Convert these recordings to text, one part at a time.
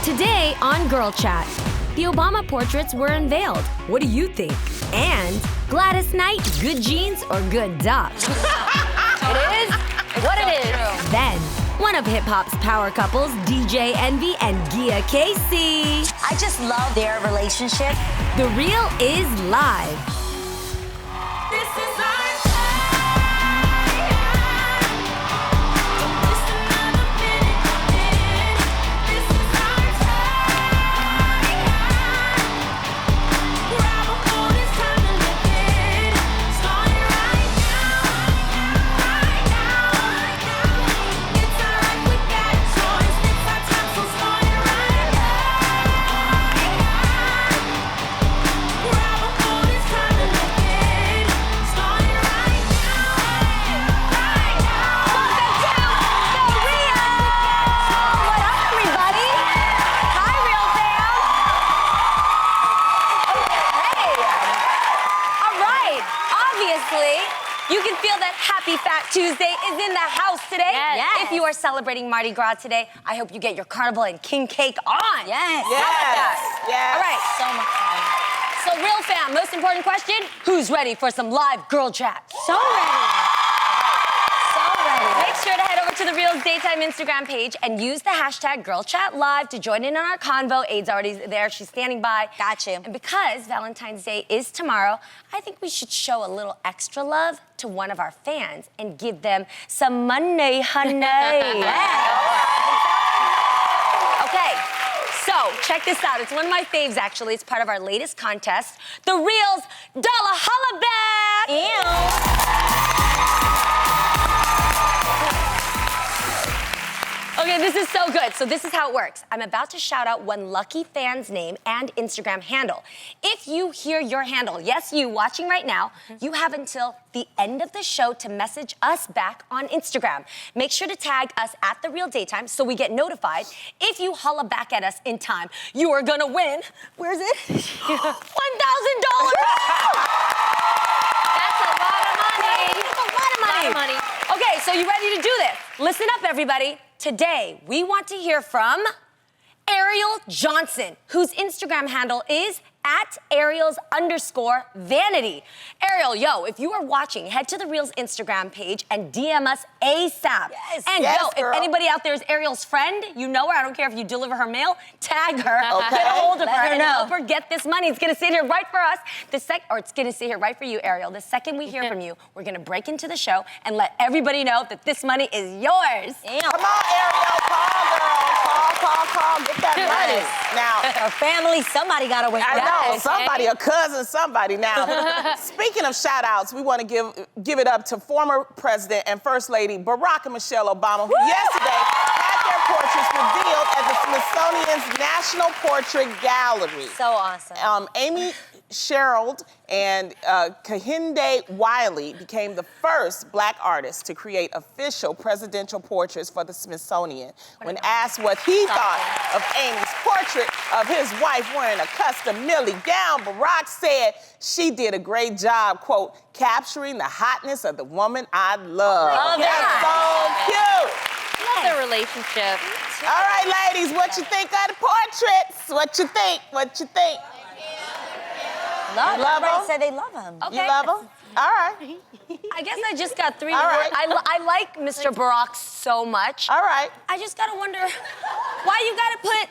Today on Girl Chat, the Obama portraits were unveiled. What do you think? And Gladys Knight, good genes or good duck? It is what it is. Then, one of hip-hop's power couples, DJ Envy and Gia Casey. I just love their relationship. The Real is live. This is our You can feel that Happy Fat Tuesday is in the house today. Yes. If you are celebrating Mardi Gras today, I hope you get your carnival and king cake on. Yes. How about that? Yes. All right. So much fun. So, real fam, most important question, who's ready for some live girl chat? So ready. Make sure to head over to the Real's Daytime Instagram page and use the hashtag #GirlChatLive to join in on our convo. Aid's already there. She's standing by. Got you. And because Valentine's Day is tomorrow, I think we should show a little extra love to one of our fans and give them some money, honey. Okay, so check this out. It's one of my faves, actually. It's part of our latest contest, The Real's Dollar Holla Back. Ew. Okay, this is so good. So this is how it works. I'm about to shout out one lucky fan's name and Instagram handle. If you hear your handle, yes, you watching right now, you have until the end of the show to message us back on Instagram. Make sure to tag us at The Real Daytime so we get notified. If you holla back at us in time, you are gonna win, where is it? $1,000! That's a lot of money. That's a lot of money. Okay, so you ready to do this? Listen up, everybody. Today, we want to hear from Ariel Johnson, whose Instagram handle is @Ariels_vanity. Ariel, yo, if you are watching, head to The Real's Instagram page and DM us ASAP. Yes. And Yes, yo, girl. if anybody out there is Ariel's friend, you know her, I don't care if you deliver her mail, tag her, Okay. get a hold of Let her, her and know. help her get this money. It's gonna sit here right for us. It's gonna sit here right for you, Ariel. The second we hear from you, we're gonna break into the show and let everybody know that this money is yours. Come on, Ariel, call, girl. Call, get that money. Now, Her family, somebody got to win. I know, somebody, a cousin, somebody. Now, speaking of shout-outs, we want to give it up to former President and First Lady Barack and Michelle Obama, who yesterday had their portraits revealed at the Smithsonian's National Portrait Gallery. So awesome. Amy Sherald and Kehinde Wiley became the first Black artists to create official presidential portraits for the Smithsonian. When asked what he thought of Amy's portrait of his wife wearing a custom Millie gown, Barack said she did a great job, quote, capturing the hotness of the woman I love. That's so cute. Love their relationship. All right, ladies, what you think of the portraits? What you think? Love love them. them? Say they love him. Okay. You love them? All right. I guess I just got three All words. right. I like Mr. Barack so much. All right. I just gotta wonder why you gotta put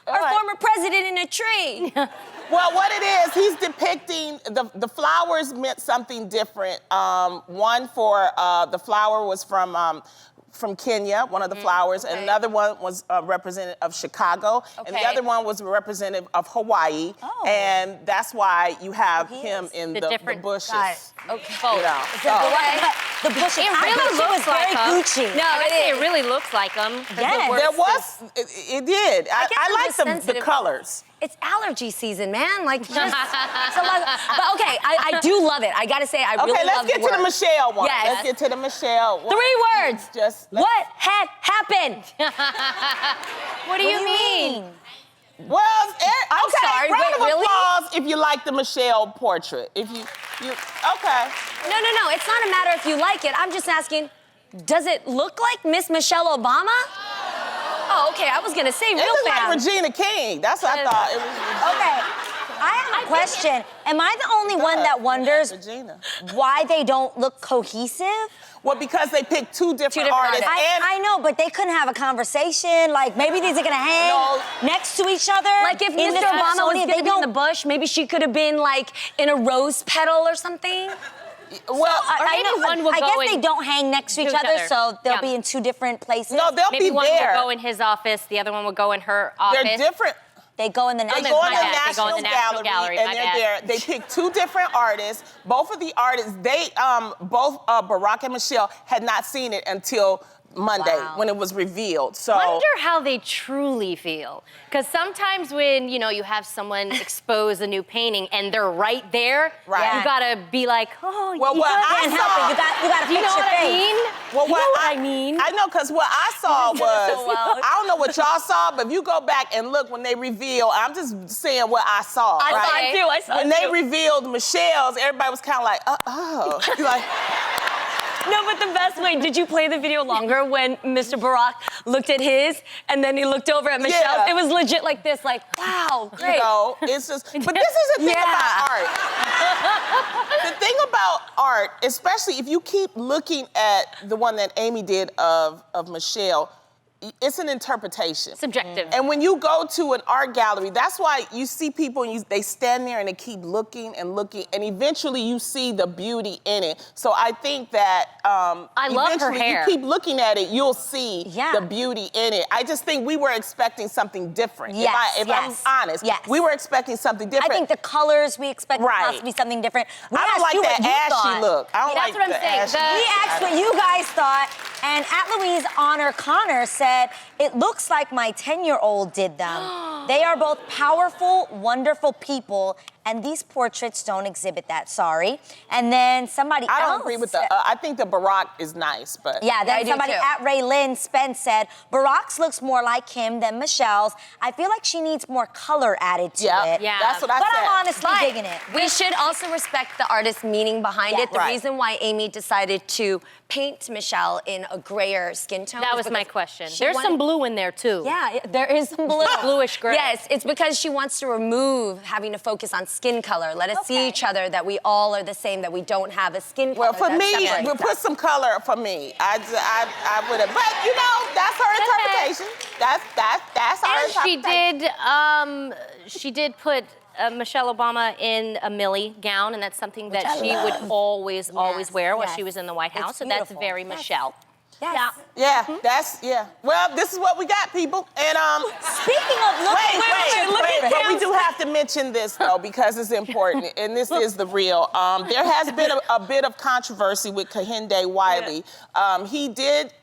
our right. former president in a tree. Well, what it is, he's depicting, the flowers meant something different. One for, the flower was from Kenya, one of the flowers, and another one was representative of Chicago, and the other one was representative of Hawaii, and that's why you have him in the bushes. Okay. You know, The bush. It really looks like very him. Gucci. No, It really looks like them. Yes. there was, it did. guess I I'm like just the sensitive. colors. It's allergy season, man. Like, just, it's a lot. But okay, I do love it. I gotta say, I really Okay, love let's get to the work. Michelle one. Yes. Let's get to the Michelle one. 3 words. What had happened? What do you mean? Well, I'm okay, sorry, round wait, of really? applause if you like the Michelle portrait. If you, okay. No. It's not a matter if you like it. I'm just asking, does it look like Miss Michelle Obama? Oh, okay. I was gonna say It real looked fam. like Regina King. That's what I thought. It was Okay, I have a question. Am I the only one that wonders Regina. why they don't look cohesive? Well, because they picked two different different artists. artists. And I know, but they couldn't have a conversation. Like, maybe these are gonna hang No. next to each other. Like if in Mr. the Obama was Smithsonian. gonna be in the bush, maybe she could have been like in a rose petal or something. well, I maybe know. one will I go guess they in don't hang next to each other, so they'll be in two different places. no, they'll Maybe be one there. will go in his office, the other one will go in her office. They're different. They go in the They next. go in the my bad. They go National in the National Gallery, Gallery, and my they're bad. there. They picked two different artists. Both of the artists, they both Barack and Michelle had not seen it until Monday when it was revealed. So Wonder how they truly feel. Because sometimes when, you have someone expose a new painting and they're right there, Right. you gotta be like, oh, Well, you what gotta- I Can't help it. You gotta Do you fix know your what I face. mean? Well, you know what I mean? I know, because what I saw was, so well. I don't know what y'all saw, but if you go back and look when they reveal, I'm just saying what I saw. I right? saw it too. I saw When it they too. revealed Michelle's, everybody was kind of like, oh. Like, No, but the best way, did you play the video longer when Mr. Barack looked at his and then he looked over at Michelle's? Yeah. It was legit like this, like, wow, great. you know, it's just, but this is the thing about art. The thing about art, especially if you keep looking at the one that Amy did of Michelle, it's an interpretation. Subjective. And when you go to an art gallery, that's why you see people and they stand there and they keep looking and looking, and eventually you see the beauty in it. So I think that I love her eventually hair. you keep looking at it, you'll see Yeah. the beauty in it. I just think we were expecting something different. Yes, if yes, I'm honest, yes. we were expecting something I different. think the colors we expect Right. possibly something different. We I don't asked like you that what you ashy thought. look. I don't That's like what I'm the saying. ashy. We asked what you guys thought, and At Louise Honor Connor said, it looks like my 10-year-old did them. They are both powerful, wonderful people, and these portraits don't exhibit that, sorry. And then somebody I else don't agree with said- I think the Barack is nice, but Yeah, I then do somebody too. at Ray Lynn Spence said, Barack's looks more like him than Michelle's. I feel like she needs more color added to it. Yeah. that's what I But said. I'm honestly But digging it. we should also respect the artist's meaning behind Yeah. it. The Right. reason why Amy decided to paint Michelle in a grayer skin tone. That is was my because question. she There's wanted- some blue in there too. Yeah, there is some blue. Bluish gray. Yes, it's because she wants to remove having to focus on skin color. Let us see Okay. each other, that we all are the same, that we don't have a skin color. Well, for that me, separates we'll us. put some color for me. I would have, but you know, that's her interpretation. That's her And interpretation. she did put Michelle Obama in a Millie gown, and that's something that I she would always wear while yes. she was in the White It's House. So that's beautiful. very Yes. Michelle. Yes. Yeah, yeah. Well, this is what we got, people. And Speaking of looking, wait, but we do have to mention this though because it's important, and this is the real. There has been a bit of controversy with Kehinde Wiley. He did.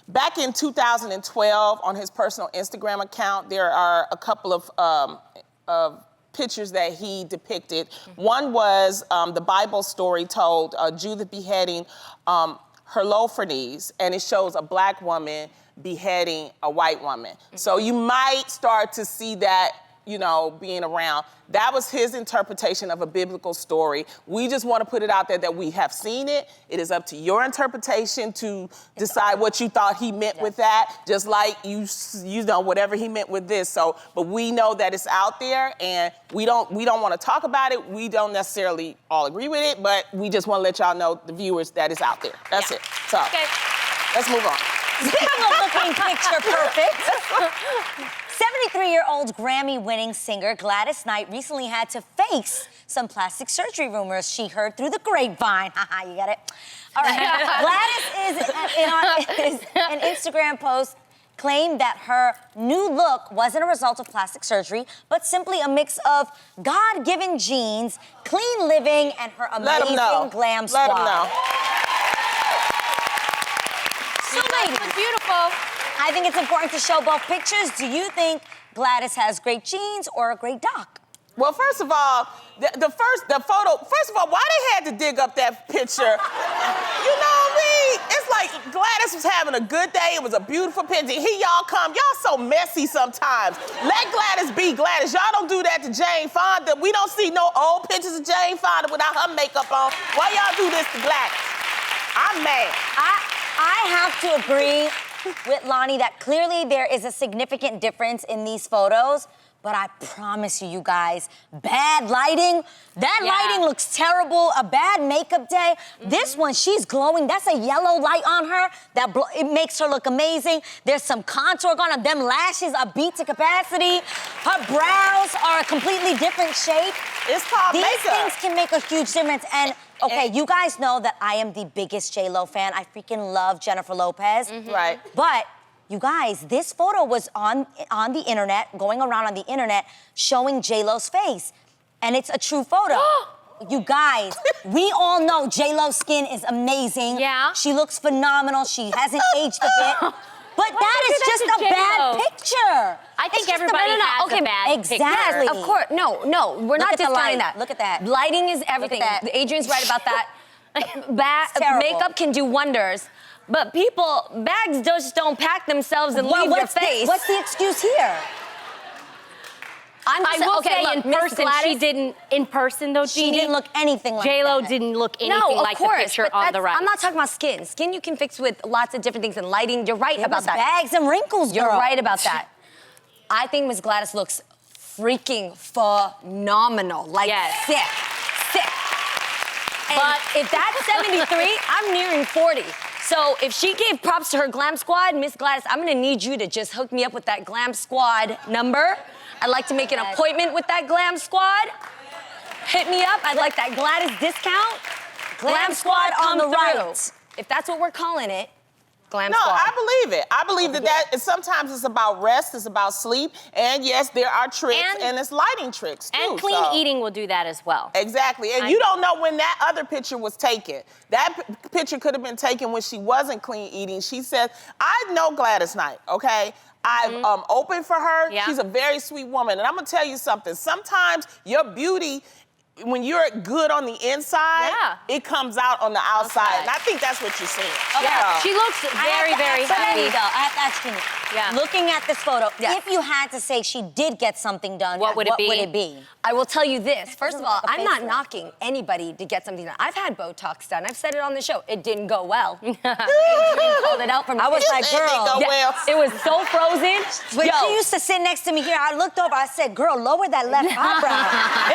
Back in 2012, on his personal Instagram account, there are a couple of pictures that he depicted. One was the Bible story told Judith beheading Holofernes, and it shows a black woman beheading a white woman. So you might start to see that, you know, being around. That was his interpretation of a biblical story. We just want to put it out there that we have seen it. It is up to your interpretation to decide what you thought he meant with that, just like you know whatever he meant with this. So, but we know that it's out there, and we don't want to talk about it. We don't necessarily all agree with it, but we just want to let y'all know, the viewers, that it's out there. That's it. So, let's move on. speaking of looking picture perfect, 73-year-old Grammy-winning singer Gladys Knight recently had to face some plastic surgery rumors she heard through the grapevine. Haha, you got it? All right. Gladys is an Instagram post claimed that her new look wasn't a result of plastic surgery, but simply a mix of God-given genes, clean living, and her Let 'em know. amazing glam Let squad. 'em know. So, ladies, Beautiful. I think it's important to show both pictures. Do you think Gladys has great genes or a great doc? Well, first of all, the photo, first of all, why they had to dig up that picture? You know what I mean? It's like Gladys was having a good day. It was a beautiful picture. Here y'all come. Y'all so messy sometimes. Let Gladys be Gladys. Y'all don't do that to Jane Fonda. We don't see no old pictures of Jane Fonda without her makeup on. Why y'all do this to Gladys? I'm mad. I have to agree. with Lonnie that clearly there is a significant difference in these photos. But I promise you guys, bad lighting, that lighting looks terrible. A bad makeup day. This one, she's glowing. That's a yellow light on her. It makes her look amazing. There's some contour going on. Them lashes are beat to capacity. Her brows are a completely different shape. It's called These makeup. things can make a huge difference. And okay, you guys know that I am the biggest J-Lo fan. I freaking love Jennifer Lopez. Right. But you guys, this photo was on the internet, going around on the internet, showing J-Lo's face. And it's a true photo. You guys, we all know J-Lo's skin is amazing. Yeah. She looks phenomenal. She hasn't aged a bit. But that is just a bad picture. I think It's just everybody has a bad Exactly. picture. Yes, of course. No, we're not at the discounting light. that. Look at that. Lighting is everything. that. Adrian's right about that. terrible. Makeup can do wonders. But bags just don't pack themselves and leave your face. What's the excuse here? I'm I just, will okay, say look, in Miss person, Gladys, she didn't, in person though, She Jeannie, didn't look anything like J-Lo that. didn't look anything No, of like course, the picture but on the that's- right. I'm not talking about skin. Skin you can fix with lots of different things, and lighting, you're right It about was that. bags and wrinkles, You're girl. right about that. I think Miss Gladys looks freaking phenomenal. Like, Yes. sick. But if that's 73, I'm nearing 40. So if she gave props to her glam squad, Miss Gladys, I'm gonna need you to just hook me up with that glam squad number. I'd like to make an appointment with that glam squad. Hit me up. I'd like that Gladys discount. Glam squad on the come right. through. If that's what we're calling it, glam No, squad. I believe it. I believe sometimes it's about rest, it's about sleep, and yes, there are tricks, and it's lighting tricks too. And clean eating will do that as well. Exactly, and you don't know when that other picture was taken. That picture could have been taken when she wasn't clean eating. She said, I know Gladys Knight, okay? I've opened for her. Yeah. She's a very sweet woman, and I'm gonna tell you something. Sometimes your beauty, when you're good on the inside, it comes out on the outside. And I think that's what you're seeing. Yeah, she looks very, very happy. I have to ask you, Yeah. looking at this photo, Yes. if you had to say she did get something done, What would it be? I will tell you this. First of all, Like a I'm not facelift. knocking anybody to get something done. I've had Botox done. I've said it on the show. It didn't go well. Adrian called it out for me. I was like, It didn't girl. go well. It was so frozen. When Yo, she used to sit next to me here, I looked over, I said, girl, lower that left eyebrow.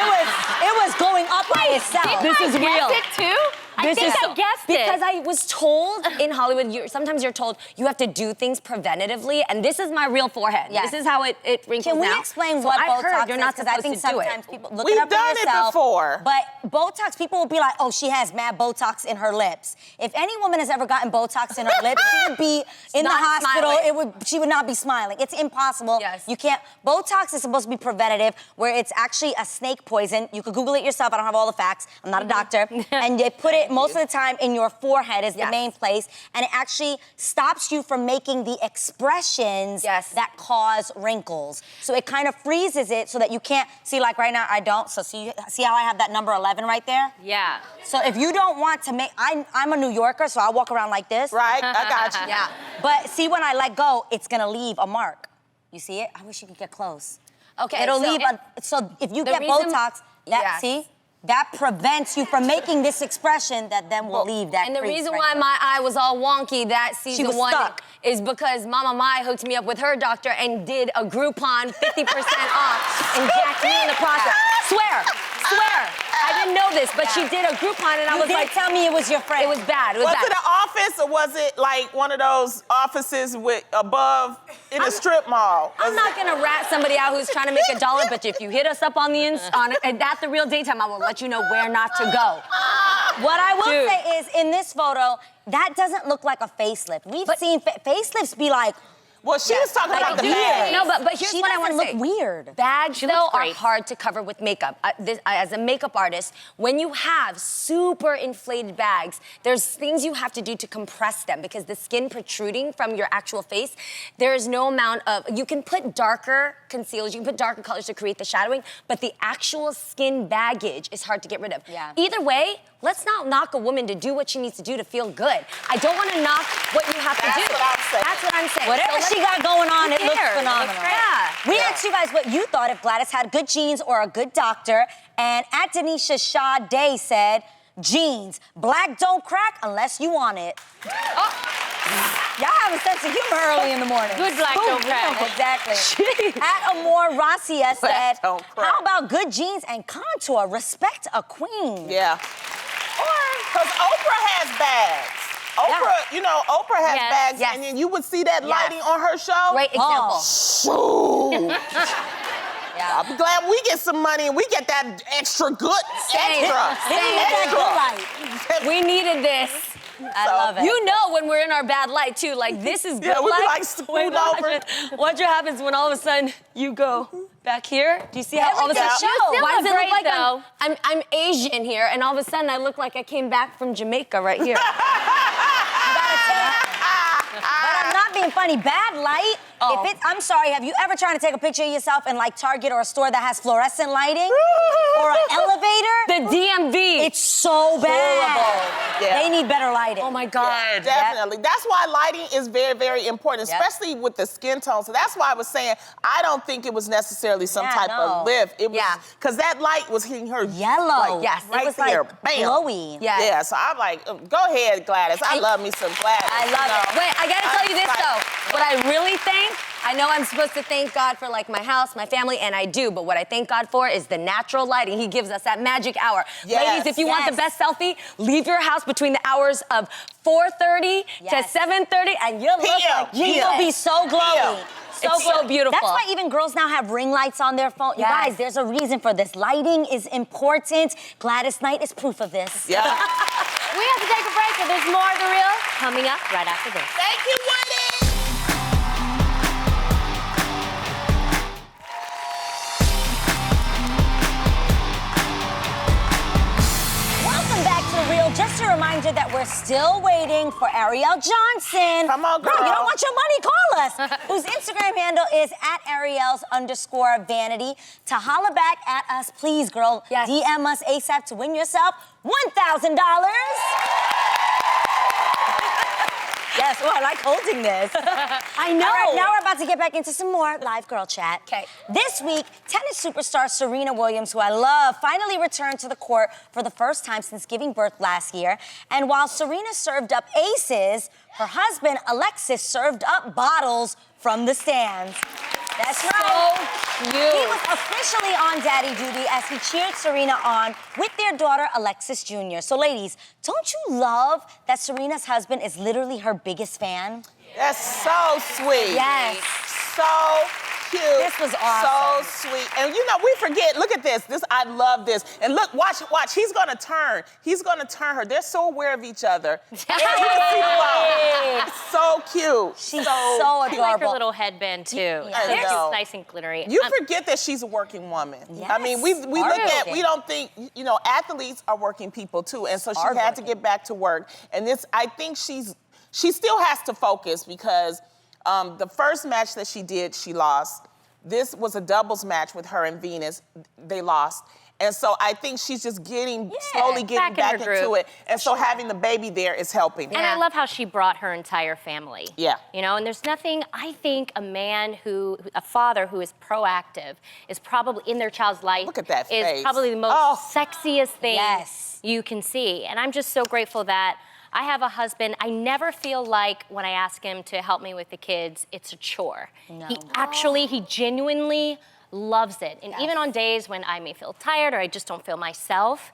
It was going up by itself. This is real. Guessed it too? I This think is I guessed it. because I was told in Hollywood, sometimes you're told you have to do things preventatively, and this is my real forehead. Yes. This is how it wrinkles Can we now. explain So what I've Botox heard you're not is? Because I supposed think to do it. sometimes people look We've it up for done it yourself, before. But Botox, people will be like, oh, she has mad Botox in her lips. If any woman has ever gotten Botox in her lips, she would be in the Not hospital. smiling. She would not be smiling. It's impossible. Yes. You can't. Botox is supposed to be preventative, where it's actually a snake poison. You could Google it yourself. I don't have all the facts. I'm not a doctor. And they put it most of the time in your forehead is the main place, and it actually stops you from making the expressions that cause wrinkles. So it kind of freezes it so that you can't see. Like right now, I don't. So see how I have that number 11 right there? Yeah. So if you don't want to make, I'm a New Yorker, so I walk around like this. Right, I got you. Yeah. But see, when I let go, it's gonna leave a mark. You see it? I wish you could get close. Okay, It'll so- leave so if you The get reason- Botox, Yes. see? That prevents you from making this expression that then will leave that And the crease reason right why there. my eye was all wonky that season was one stuck. is because Mama Mai hooked me up with her doctor and did a Groupon 50% off and jacked me in the process. Swear. I didn't know this, but she did a Groupon and I You was did like, tell me it was your friend. it was bad. It was Was bad. it an office or was it like one of those offices with above in a strip mall? I'm not gonna rat somebody out who's trying to make $1, but if you hit us up on at the real daytime, I will let you know where not to go. What I will Dude. say is, in this photo, that doesn't look like a facelift. We've seen facelifts be like, Well, she was talking about the weird. bag. No, but here's she what I doesn't want to look say. weird. Bags, She though, looks are great. hard to cover with makeup. As a makeup artist, when you have super inflated bags, there's things you have to do to compress them because the skin protruding from your actual face, there is no amount of, you can put darker concealers, you can put darker colors to create the shadowing, but the actual skin baggage is hard to get rid of. Yeah. Either way, let's not knock a woman to do what she needs to do to feel good. I don't want to knock what you have That's to do. what I'm saying. That's what I'm saying. Whatever So she let's- got going on, who it looks cares? phenomenal. Yeah. We asked you guys what you thought if Gladys had good genes or a good doctor, and at Denisha Shaw Day said, jeans, black don't crack unless you want it. Oh. Y'all have a sense of humor early in the morning. Good black Boom, don't crack. Exactly. At Amor Racia said, don't crack. how about good jeans and contour? Respect a queen. Yeah. Because Oprah has bags. Oprah, you know, Oprah has Yes. bags, Yes. and then you would see that Yes. lighting on her show. Great example. Shoot. Yeah. I'm glad we get some money and we get that extra good, extra. We needed this. I love it. You know when we're in our bad light too, like this is good Yeah, we be light. like scoot over. What happens when all of a sudden you go back here? Do you see how all of a sudden? show. You still Why does look it look great, like though. I'm Asian here, and all of a sudden I look like I came back from Jamaica right here. But I'm not being funny. Bad light. Oh. If it, I'm sorry. Have you ever tried to take a picture of yourself in like Target or a store that has fluorescent lighting or an elevator? The DMV. It's so bad. Horrible. Yeah. They need better lighting. Oh my God. Definitely. That's why lighting is very, very important, Yep. especially with the skin tone. So that's why I was saying I don't think it was necessarily some Yeah, type no. of lift. It was Yeah. because that light was hitting her Yellow. like, Yes, it right was there. like Bam. glowy. Yeah. Yeah. So I'm like, go ahead, Gladys. I love me some Gladys. I love it. Wait, I gotta tell you this Right. though. What I really think, I know I'm supposed to thank God for like my house, my family, and I do, but what I thank God for is the natural lighting. He gives us that magic hour. Yes. Ladies, if you want the Yes. best selfie, leave your house between the hours of 4:30 to Yes. 7:30, and you'll look PM. like You Jesus. will be so glowy. It's so beautiful. That's why even girls now have ring lights on their phone. You Yes. guys, there's a reason for this. Lighting is important. Gladys Knight is proof of this. Yeah. We have to take a break, but there's more of The Real coming up right after this. Thank you, Woody. Welcome back to The Real. Just a reminder that we're still waiting for Ariel Johnson. Come on, Bro, you girl. don't want your money? Call us. Whose Instagram handle is @Ariel's_vanity. To holla back at us, please, girl. Yes. DM us ASAP to win yourself $1,000. Yes, oh, I like holding this. I know. All right, now we're about to get back into some more live girl chat. 'Kay. This week, tennis superstar Serena Williams, who I love, finally returned to the court for the first time since giving birth last year. And while Serena served up aces, her husband, Alexis, served up bottles from the stands. That's right. So He cute. was officially on daddy duty as he cheered Serena on with their daughter, Alexis Jr. So, ladies, don't you love that Serena's husband is literally her biggest fan? That's so sweet. Yes. So cute. This was awesome. So sweet. And you know, we forget, look at this. I love this. And look, watch. He's gonna turn. He's gonna turn her. They're so aware of each other. It's so cute. She's so I like her adorable. little headband too. I It's know. nice and glittery. You forget that she's a working woman. I mean, we look at, we don't think, you know, athletes are working people too. And so she had to get back to work. And this, I think she still has to focus because the first match that she did, she lost. This was a doubles match with her and Venus. They lost. And so I think she's just slowly getting back in back her into groove. it. And so having the baby there is helping. And I love how she brought her entire family. Yeah. You know, and there's nothing, I think a father who is proactive is probably in their child's life. Look at that is face. probably the most sexiest thing Yes. you can see. And I'm just so grateful that I have a husband. I never feel like when I ask him to help me with the kids, it's a chore. No. He genuinely loves it. And even on days when I may feel tired or I just don't feel myself,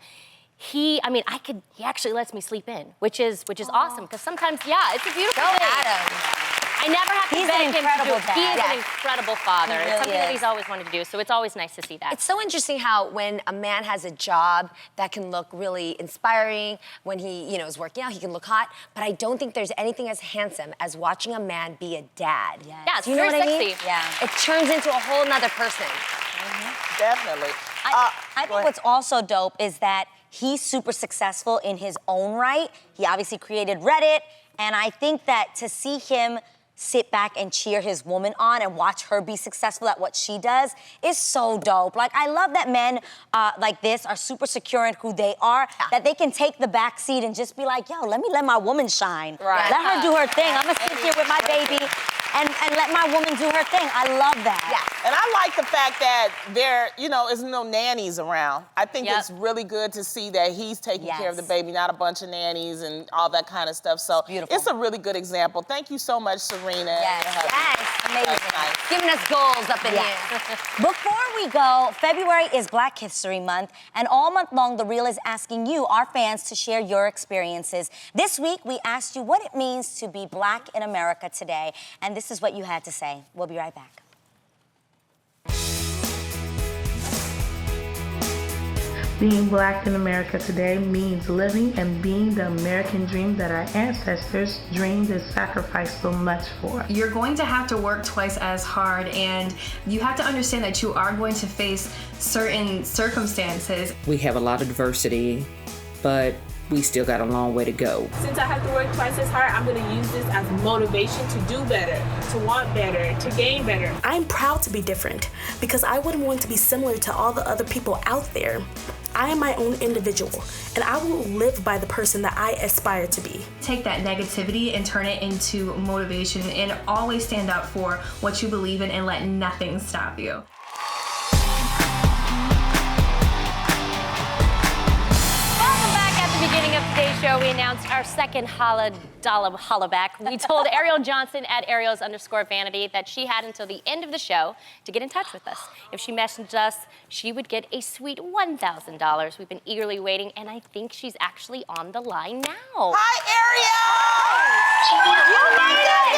he actually lets me sleep in, which is awesome. Because sometimes, it's a beautiful thing. Adam. I never have to He's beg an him to do incredible it. He is dad. an incredible father. He It's really something that is. he's always wanted to do. So it's always nice to see that. It's so interesting how when a man has a job that can look really inspiring, when he, is working out, he can look hot, but I don't think there's anything as handsome as watching a man be a dad. Yes. Yeah, it's Do you know very what I mean? sexy. Yeah. It turns into a whole nother person. Definitely. I go think ahead. what's also dope is that he's super successful in his own right. He obviously created Reddit, and I think that to see him sit back and cheer his woman on and watch her be successful at what she does is so dope. Like, I love that men like this are super secure in who they are, that they can take the back seat and just be like, yo, let my woman shine. Right. Let her do her thing. I'm gonna sit here with my baby and let my woman do her thing. I love that. Yeah. And I like the fact fact that there, is no nannies around. I think it's really good to see that he's taking care of the baby, not a bunch of nannies and all that kind of stuff. So it's a really good example. Thank you so much, Serena. Yes, amazing. Nice. Giving us goals up in here. Before we go, February is Black History Month, and all month long, The Real is asking you, our fans, to share your experiences. This week, we asked you what it means to be Black in America today, and this is what you had to say. We'll be right back. Being Black in America today means living and being the American dream that our ancestors dreamed and sacrificed so much for. You're going to have to work twice as hard, and you have to understand that you are going to face certain circumstances. We have a lot of diversity, but we still got a long way to go. Since I have to work twice as hard, I'm gonna use this as motivation to do better, to want better, to gain better. I'm proud to be different because I wouldn't want to be similar to all the other people out there. I am my own individual, and I will live by the person that I aspire to be. Take that negativity and turn it into motivation, and always stand up for what you believe in and let nothing stop you. Beginning of today's show, we announced our second hollaback. We told Ariel Johnson at Ariels_Vanity that she had until the end of the show to get in touch with us. If she messaged us, she would get a sweet $1,000. We've been eagerly waiting, and I think she's actually on the line now. Hi, Ariel! You made it!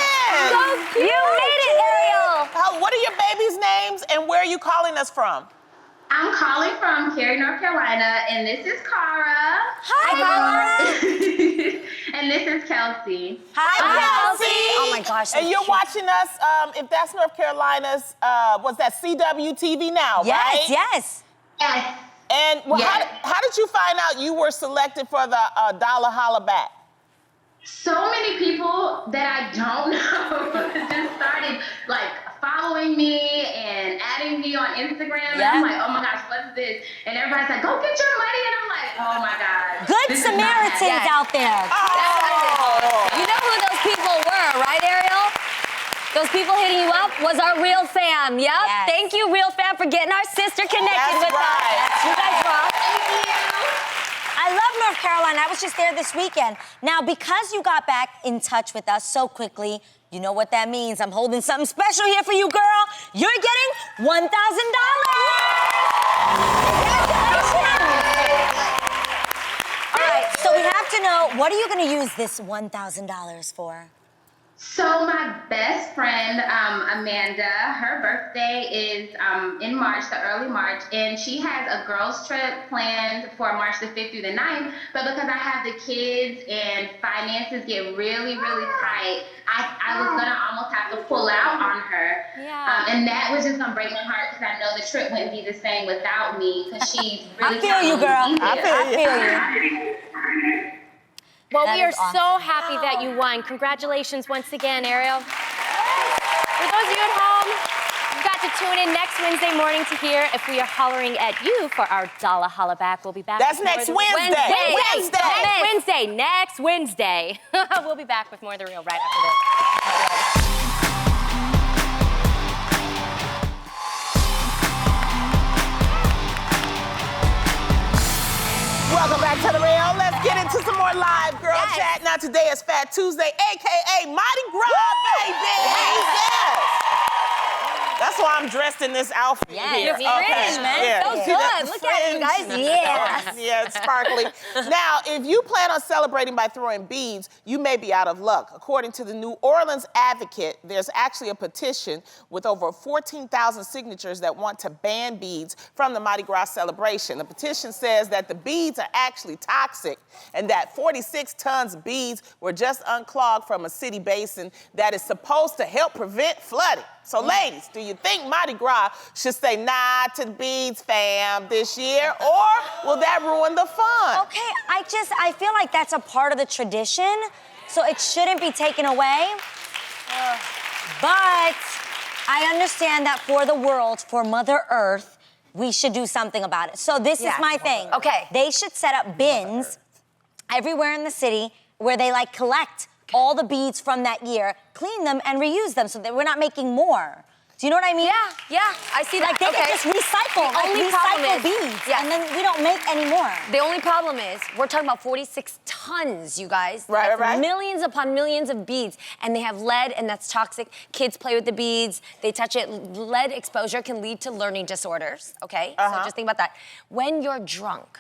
So cute. You made it, Ariel! What are your babies' names, and where are you calling us from? I'm calling from Cary, North Carolina, and this is Cara. Hi, Cara. And this is Kelsey. Hi, Kelsey. Oh my gosh. And you're watching us, if that's North Carolina's, was that CWTV Now, right? Yes. Yes. And how did you find out you were selected for the dollar hollaback? So many people that I don't know just started following me and adding me on Instagram. And I'm like, oh my gosh, what's this? And everybody's like, go get your money. And I'm like, oh my God. Good Samaritans out there. Oh. You know who those people were, right, Ariel? Those people hitting you up was our Real fam. Yep. Yes. Thank you, Real fam, for getting our sister connected with us. You guys rock. Thank you. I love North Carolina. I was just there this weekend. Now, because you got back in touch with us so quickly, you know what that means. I'm holding something special here for you, girl. You're getting $1,000. All right, so we have to know, what are you going to use this $1,000 for? So my best friend, Amanda, her birthday is in March, the early March, and she has a girls trip planned for March the 5th through the 9th, but because I have the kids and finances get really, really tight, I was gonna almost have to pull out on her. Yeah. And that was just gonna break my heart because I know the trip wouldn't be the same without me because she's really I feel you, girl. I feel you. Well, we are so happy that you won. Congratulations once again, Ariel. For those of you at home, you've got to tune in next Wednesday morning to hear if we are hollering at you for our dollar hollaback. We'll be back. That's next Wednesday. Next Wednesday. We'll be back with more of The Real right after this. Welcome back to The Real. Let's get into some more live girl chat. Now today is Fat Tuesday, AKA Mardi Gras, baby. Yes. That's why I'm dressed in this outfit here. You're fringe, man. So good. Look at you guys. Yeah. Yeah, it's sparkly. Now, if you plan on celebrating by throwing beads, you may be out of luck. According to the New Orleans Advocate, there's actually a petition with over 14,000 signatures that want to ban beads from the Mardi Gras celebration. The petition says that the beads are actually toxic and that 46 tons of beads were just unclogged from a city basin that is supposed to help prevent flooding. So ladies, do you think Mardi Gras should say nah to the beads, fam, this year, or will that ruin the fun? Okay, I feel like that's a part of the tradition, so it shouldn't be taken away. But I understand that for the world, for Mother Earth, we should do something about it. So this is my thing. Okay. They should set up bins everywhere in the city where they collect all the beads from that year, clean them, and reuse them so that we're not making more. Do you know what I mean? Yeah, I see that. Like, they could just recycle, beads, and then we don't make any more. The only problem is, we're talking about 46 tons, you guys. Right. Millions upon millions of beads, and they have lead, and that's toxic. Kids play with the beads, they touch it. Lead exposure can lead to learning disorders, okay? So just think about that. When you're drunk,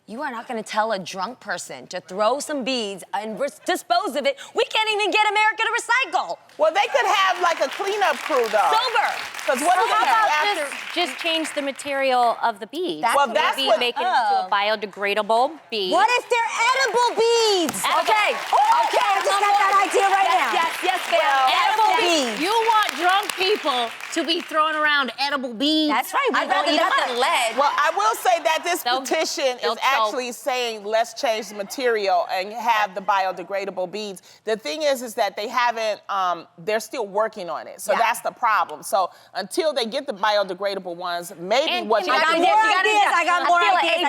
you are not gonna tell a drunk person to throw some beads and dispose of it. We can't even get America to recycle. Well, they could have like a cleanup crew, though. Sober. Because what How about about just change the material of the beads? Maybe make it into a biodegradable bead. What if they're edible beads? Okay. Okay, I just got that idea right now. Yes, fam. Edible beads. You want drunk people to be throwing around edible beads? That's right. I'd rather them than lead. Well, I will say that this petition is actually saying let's change the material and have the biodegradable beads. The thing is that they haven't, they're still working on it. So that's the problem. So until they get the biodegradable ones, maybe what you I got more ideas. Okay,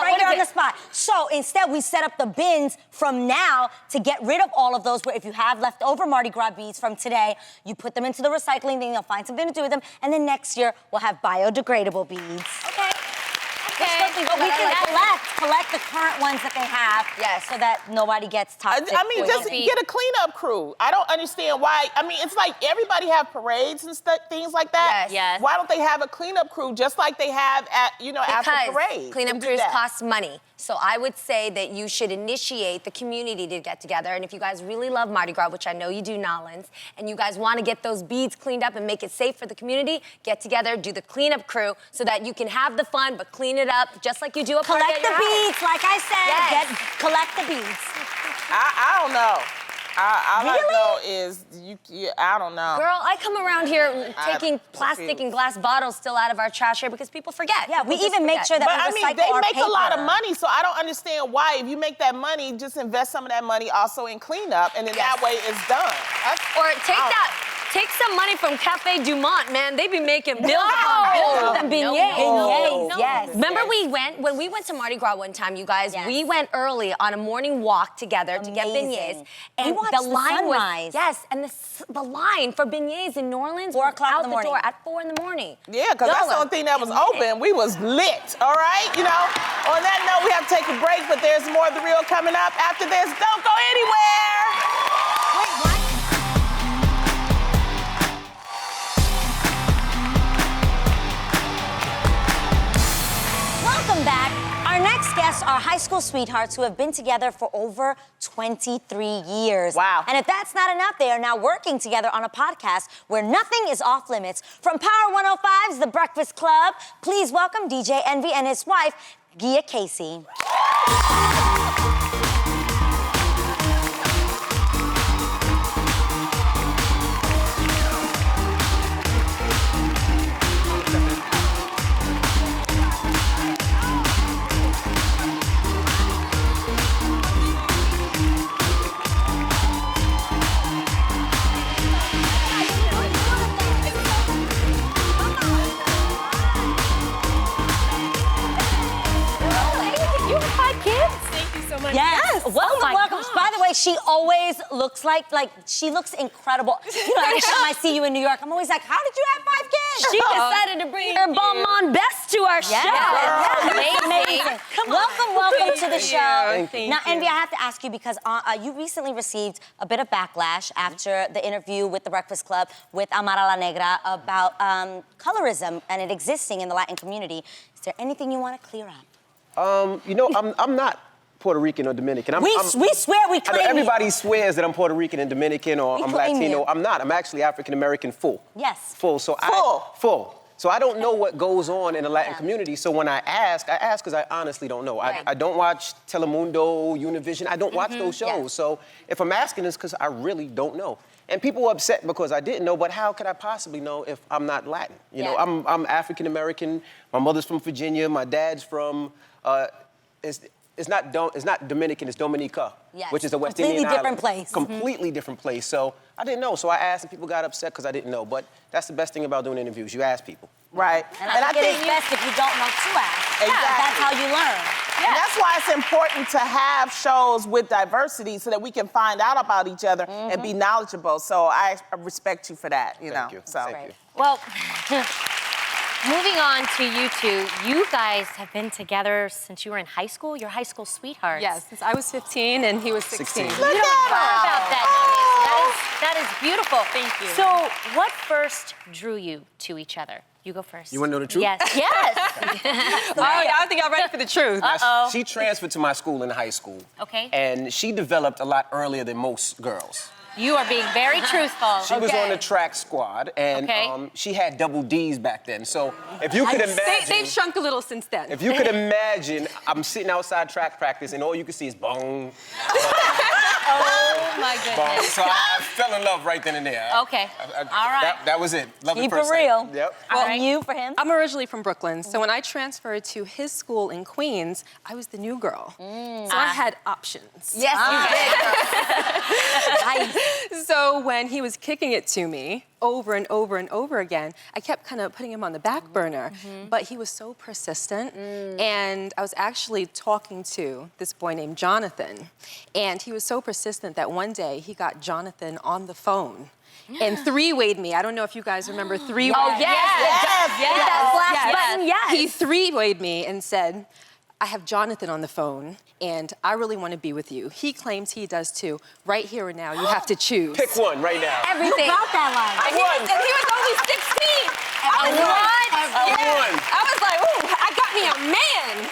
right there on the spot. So instead, we set up the bins from now to get rid of all of those, where if you have leftover Mardi Gras beads from today, you put them into the recycling thing, they'll find something to do with them, and then next year, we'll have biodegradable beads. Okay. But we can collect the current ones that they have, so that nobody gets toxic. I mean, just get a cleanup crew. I don't understand why. I mean, it's like everybody have parades and things like that. Yes. Why don't they have a cleanup crew just like they have at, after parades? Cleanup crews cost money. So I would say that you should initiate the community to get together. And if you guys really love Mardi Gras, which I know you do, Nolans, and you guys want to get those beads cleaned up and make it safe for the community, get together, do the cleanup crew so that you can have the fun, but clean it up just like you do a party at your house. Collect the beads, like I said. Collect the beads. I don't know. All I know is, I don't know. Girl, I come around here taking plastic and glass bottles still out of our trash here because people forget. Yeah, we even make sure that we recycle our paper. But they make a lot of money, so I don't understand why. If you make that money, just invest some of that money also in cleanup, and then that way it's done. Or take some money from Cafe Du Monde, man. They be making bills upon bills and beignets. Yes. Remember when we went to Mardi Gras one time, you guys, we went early on a morning walk together to get beignets. And the line was, and the line for beignets in New Orleans 4 o'clock out in the morning. door at 4 in the morning. Yeah, because that's the only thing that was open. We was lit, all right? On that note, we have to take a break, but there's more of The Real coming up after this. Don't go anywhere. Wait, what? Welcome back. Our next guests are high school sweethearts who have been together for over 23 years. Wow. And if that's not enough, they are now working together on a podcast where nothing is off limits. From Power 105's The Breakfast Club, please welcome DJ Envy and his wife, Gia Casey. Yes. Welcome. By the way, she always looks like she looks incredible. Every time I see you in New York, I'm always like, how did you have 5 kids? She decided to bring her Beaumont best to our show. Amazing. Welcome to the show. Thank now, you. Envy, I have to ask you because you recently received a bit of backlash after the interview with The Breakfast Club with Amara La Negra about colorism and it existing in the Latin community. Is there anything you want to clear up? I'm not Puerto Rican or Dominican. We swear we claim it. Everybody swears that I'm Puerto Rican and Dominican or I'm Latino. You. I'm not. I'm actually African American full. Yes. Full. So So I don't know what goes on in the Latin community. So when I ask because I honestly don't know. I don't watch Telemundo, Univision. I don't watch those shows. Yeah. So if I'm asking this because I really don't know. And people are upset because I didn't know, but how could I possibly know if I'm not Latin? You know, I'm African American. My mother's from Virginia. My dad's from it's not Dominican, it's Dominica, which is a West Indian island. Completely different place. So I didn't know. So I asked and people got upset because I didn't know. But that's the best thing about doing interviews. You ask people. Right. And I think it is best if you don't know to ask. Exactly. That's how you learn. And that's why it's important to have shows with diversity so that we can find out about each other and be knowledgeable. So I respect you for that, you know. You. So. Thank you. Well, moving on to you two, you guys have been together since you were in high school. You're high school sweethearts. Yes, since I was 15 and he was 16. Look You don't at talk him. about that nowadays. That is beautiful. Thank you. So, what first drew you to each other? You go first. You want to know the truth? Yes. Yes. I don't think I'm ready for the truth. Uh-oh. She transferred to my school in high school. Okay. And she developed a lot earlier than most girls. You are being very truthful. She was on the track squad, and she had double D's back then. So if you could imagine... They've shrunk a little since then. If you could imagine, I'm sitting outside track practice, and all you can see is bong. Oh, my Bong. goodness. So I fell in love right then and there. Okay. All right. That was it. Love at Keep first it real. sight. Yep. Well, you for him? I'm originally from Brooklyn, so when I transferred to his school in Queens, I was the new girl. So I had options. Yes, you did. Nice. So when he was kicking it to me over and over and over again, I kept kind of putting him on the back burner, but he was so persistent. And I was actually talking to this boy named Jonathan, and he was so persistent that one day he got Jonathan on the phone and three-wayed me. I don't know if you guys remember three-way. Oh, yes. That flash button, yes. He three-wayed me and said, I have Jonathan on the phone, and I really want to be with you. He claims he does too. Right here and now, you have to choose. Pick one right now. Everything. You brought that line. And he was only 16. I won. I was like, ooh, I got me a man.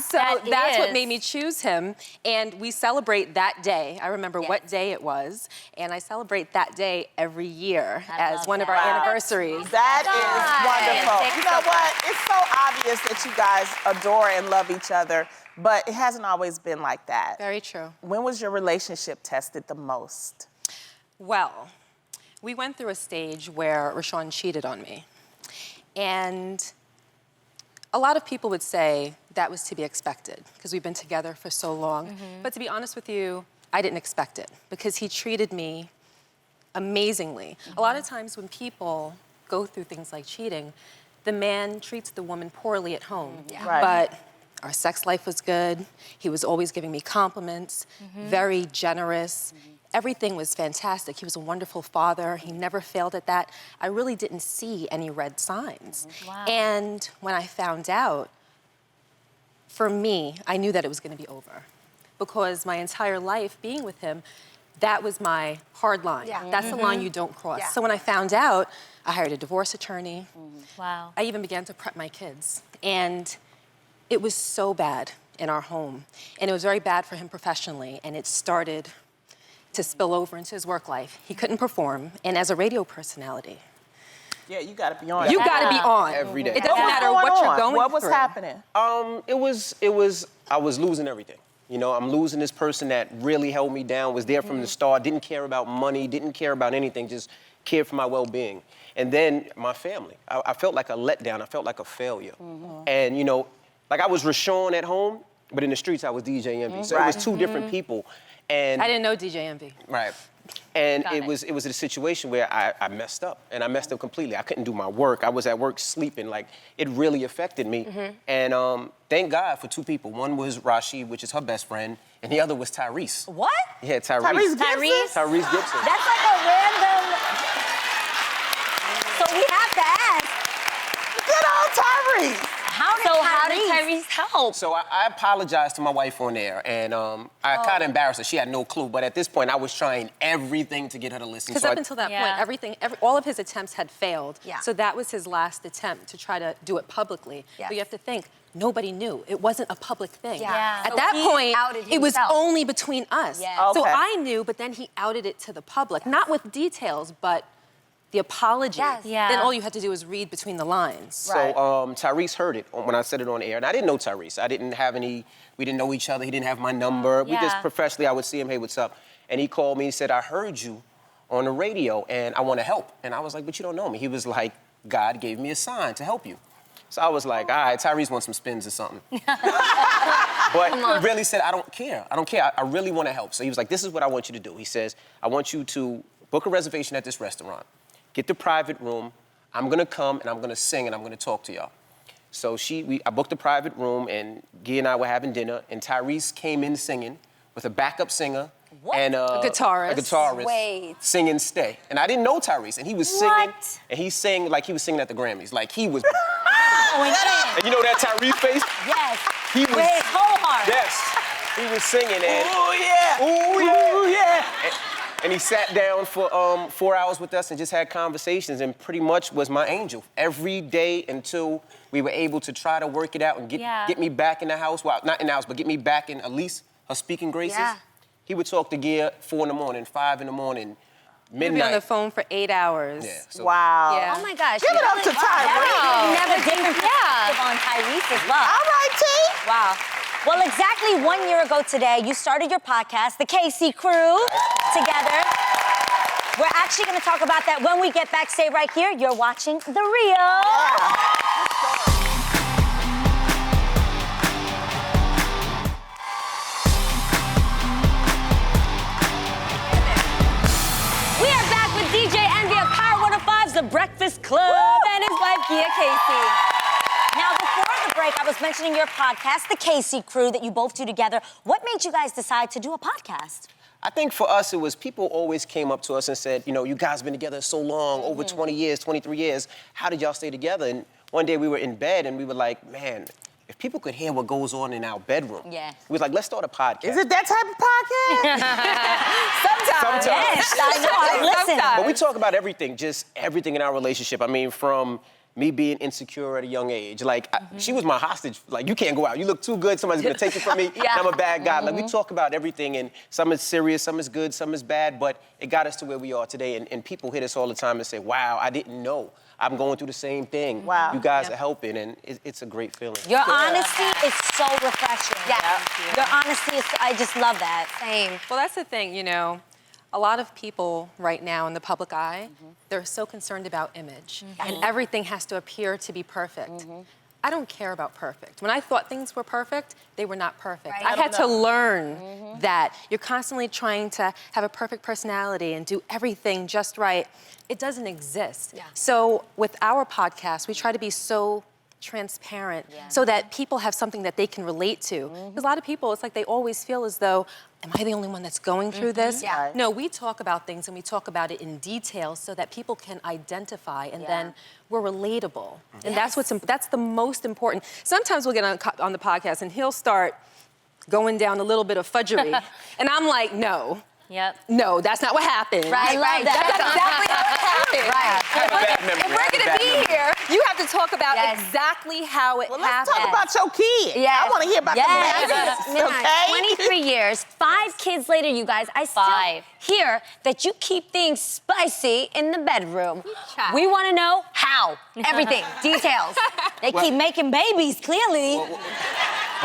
So that's what made me choose him. And we celebrate that day. I remember what day it was. And I celebrate that day every year as one of our anniversaries. That is wonderful. You know what? It's so obvious that you guys adore and love each other, but it hasn't always been like that. Very true. When was your relationship tested the most? Well, we went through a stage where Rashawn cheated on me. And a lot of people would say that was to be expected because we've been together for so long. But to be honest with you, I didn't expect it because he treated me amazingly. A lot of times when people go through things like cheating, the man treats the woman poorly at home. But our sex life was good. He was always giving me compliments, very generous. Everything was fantastic. He was a wonderful father. He never failed at that. I really didn't see any red signs. Wow. And when I found out, for me, I knew that it was going to be over because my entire life being with him, that was my hard line. That's the line you don't cross. So when I found out, I hired a divorce attorney. Wow. I even began to prep my kids. And it was so bad in our home. And it was very bad for him professionally. And it started to spill over into his work life. He couldn't perform. And as a radio personality, yeah, you got to be on. You got to be on every day. It doesn't matter what you're going through. What was happening? It was. I was losing everything. You know, I'm losing this person that really held me down, was there from the start, didn't care about money, didn't care about anything, just cared for my well-being. And then my family. I felt like a letdown. I felt like a failure. And, you know, like I was Rashawn at home, but in the streets I was DJ Envy. So it was two different people. And I didn't know DJ Envy. Right. And it was a situation where I messed up, and I messed up completely. I couldn't do my work. I was at work sleeping. Like, it really affected me. And thank God for two people. One was Rashid, which is her best friend, and the other was Tyrese. What? Yeah, Tyrese. Tyrese Gibson. That's like a random... So we have to ask. Good old Tyrese. How did Tyrese help? So I apologized to my wife on there, and I kind of embarrassed her. She had no clue, but at this point, I was trying everything to get her to listen. Because up until that point, all of his attempts had failed. So that was his last attempt to try to do it publicly. But you have to think, nobody knew. It wasn't a public thing. At So that he point, outed it was himself. only between us. So I knew, but then he outed it to the public. Not with details, but the apology. Then all you had to do was read between the lines. So Tyrese heard it when I said it on air, and I didn't know Tyrese. I didn't have any, we didn't know each other. He didn't have my number. We just professionally, I would see him, hey, what's up? And he called me and said, I heard you on the radio, and I want to help. And I was like, but you don't know me. He was like, God gave me a sign to help you. So I was like, all right, Tyrese wants some spins or something. But he really said, I don't care. I don't care. I really want to help. So he was like, this is what I want you to do. He says, I want you to book a reservation at this restaurant. Get the private room. I'm going to come, and I'm going to sing, and I'm going to talk to y'all. So I booked a private room, and Gia and I were having dinner, and Tyrese came in singing with a backup singer and a guitarist singing "Stay." And I didn't know Tyrese, and he was singing, and he sang like he was singing at the Grammys, like he was. And you know that Tyrese face? Yes. He was. With his whole heart. Yes. He was singing, and ooh yeah, ooh yeah. And he sat down for 4 hours with us and just had conversations, and pretty much was my angel every day until we were able to try to work it out and get me back in the house. Well, not in the house, but get me back in at least her speaking graces. Yeah. He would talk to Gia 4 in the morning, 5 in the morning, midnight. We'd be on the phone for 8 hours. Yeah. So wow. Yeah. Oh my gosh. Give it up to Tyrese. Never different perspective on Tyrese as well. All right, T. Wow. Well, exactly 1 year ago today, you started your podcast, The Casey Crew, together. We're actually going to talk about that when we get back. Stay right here. You're watching The Real. We are back with DJ Envy of Power 105's The Breakfast Club and his wife, Gia Casey. Now, before the break, I was mentioning your podcast, The Casey Crew, that you both do together. What made you guys decide to do a podcast? I think for us, it was people always came up to us and said, you know, you guys been together so long, over 20 years, 23 years. How did y'all stay together? And one day we were in bed and we were like, man, if people could hear what goes on in our bedroom, we was like, let's start a podcast. Is it that type of podcast? Sometimes. Yes, I know. I listen. But we talk about everything, just everything in our relationship. I mean, from me being insecure at a young age. Like, she was my hostage. Like, you can't go out. You look too good. Somebody's going to take it from me. Yeah. I'm a bad guy. Like, we talk about everything, and some is serious, some is good, some is bad, but it got us to where we are today. And people hit us all the time and say, wow, I didn't know. I'm going through the same thing. Wow. You guys are helping, and it's a great feeling. Your honesty is so refreshing. Yeah. Your honesty is, I just love that. Same. Well, that's the thing, you know. A lot of people right now in the public eye, they're so concerned about image, and everything has to appear to be perfect. I don't care about perfect. When I thought things were perfect, they were not perfect. Right. I had to learn that you're constantly trying to have a perfect personality and do everything just right. It doesn't exist. Yeah. So with our podcast, we try to be so transparent so that people have something that they can relate to. Because a lot of people, it's like they always feel as though, am I the only one that's going through this? Yeah. No, we talk about things and we talk about it in detail so that people can identify and then we're relatable. And that's the most important. Sometimes we'll get on the podcast and he'll start going down a little bit of fudgery. And I'm like, no. Yep. No, that's not what happened. Right, right. That's exactly how it happened. Right. If we're going to be here, you have to talk about exactly how it happened. Let's talk about your kids. Yes. I want to hear about the babies, okay? 23 years, 5 kids later, you guys, I still hear that you keep things spicy in the bedroom. We want to know how. Everything. Details. They keep making babies, clearly.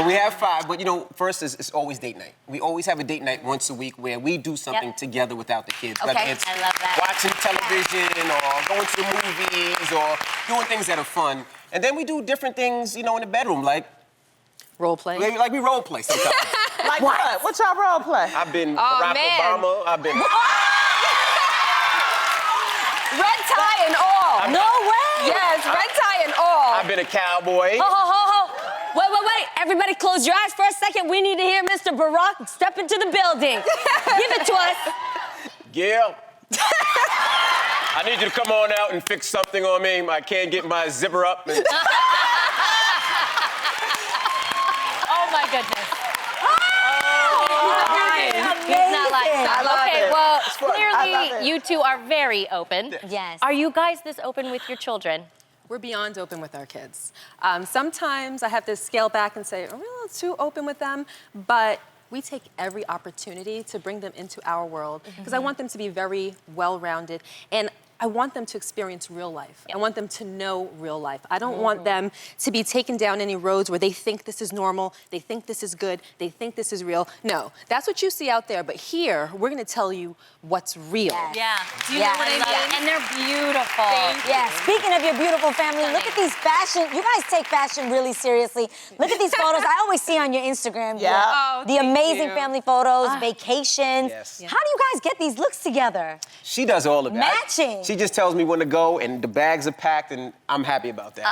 We have 5, but you know, first it's always date night. We always have a date night once a week where we do something together without the kids. Okay, Whether it's I love that. watching television or going to the movies or doing things that are fun. And then we do different things, you know, in the bedroom, like role play. Like we role play sometimes. Like what? What's y'all role play? I've been Barack Obama. I've been. Red tie and all. No way. Yes, red tie and all. I've been a cowboy. Ho. Wait. Everybody close your eyes for a second. We need to hear Mr. Barack step into the building. Give it to us. Gil, I need you to come on out and fix something on me. I can't get my zipper up. Oh my goodness. He's not like that. Okay, well, clearly you two are very open. Yes. Are you guys this open with your children? We're beyond open with our kids. Sometimes I have to scale back and say, I'm a little too open with them, but we take every opportunity to bring them into our world because I want them to be very well-rounded and I want them to experience real life. I want them to know real life. I don't want them to be taken down any roads where they think this is normal, they think this is good, they think this is real. No, that's what you see out there, but here, we're gonna tell you what's real. Yeah. Do you know what I mean? And they're beautiful. Yeah, speaking of your beautiful family, look at these fashion, you guys take fashion really seriously. Look at these photos I always see on your Instagram. The amazing family photos, vacations. Yes. How do you guys get these looks together? She does all of that. Matching. She just tells me when to go, and the bags are packed, and I'm happy about that.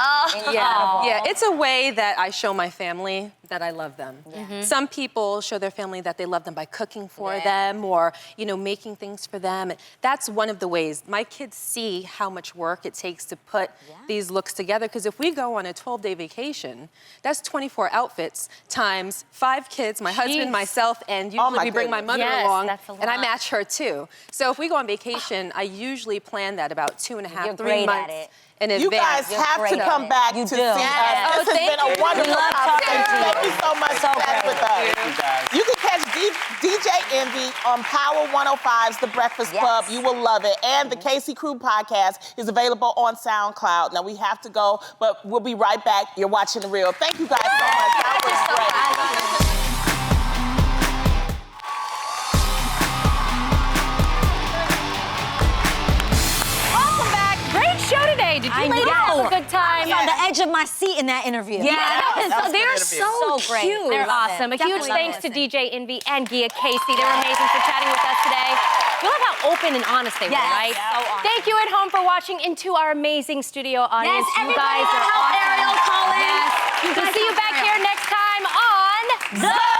Yeah, it's a way that I show my family that I love them. Some people show their family that they love them by cooking for them or, making things for them. That's one of the ways. My kids see how much work it takes to put these looks together, because if we go on a 12-day vacation, that's 24 outfits times 5 kids, my husband, myself, and usually we bring my mother along, and I match her too. So if we go on vacation, I usually plan that about 2.5, 3 months in advance. You guys have to come back to see us. This has been a wonderful conversation. Thank you so much for being with us. You can catch DJ Envy on Power 105's The Breakfast Club. You will love it. And the Casey Crew podcast is available on SoundCloud. Now we have to go, but we'll be right back. You're watching The Real. Thank you guys so much. That was great. Did you ladies have a good time? I was on the edge of my seat in that interview. They're so great. Cute. They're awesome. A huge thanks to DJ Envy and Gia Casey. They were amazing for chatting with us today. We love how open and honest they were, right? So honest. Thank you at home for watching into our amazing studio audience. Yes, you guys are help awesome. Ariel, Colin. We'll see you back here next time on The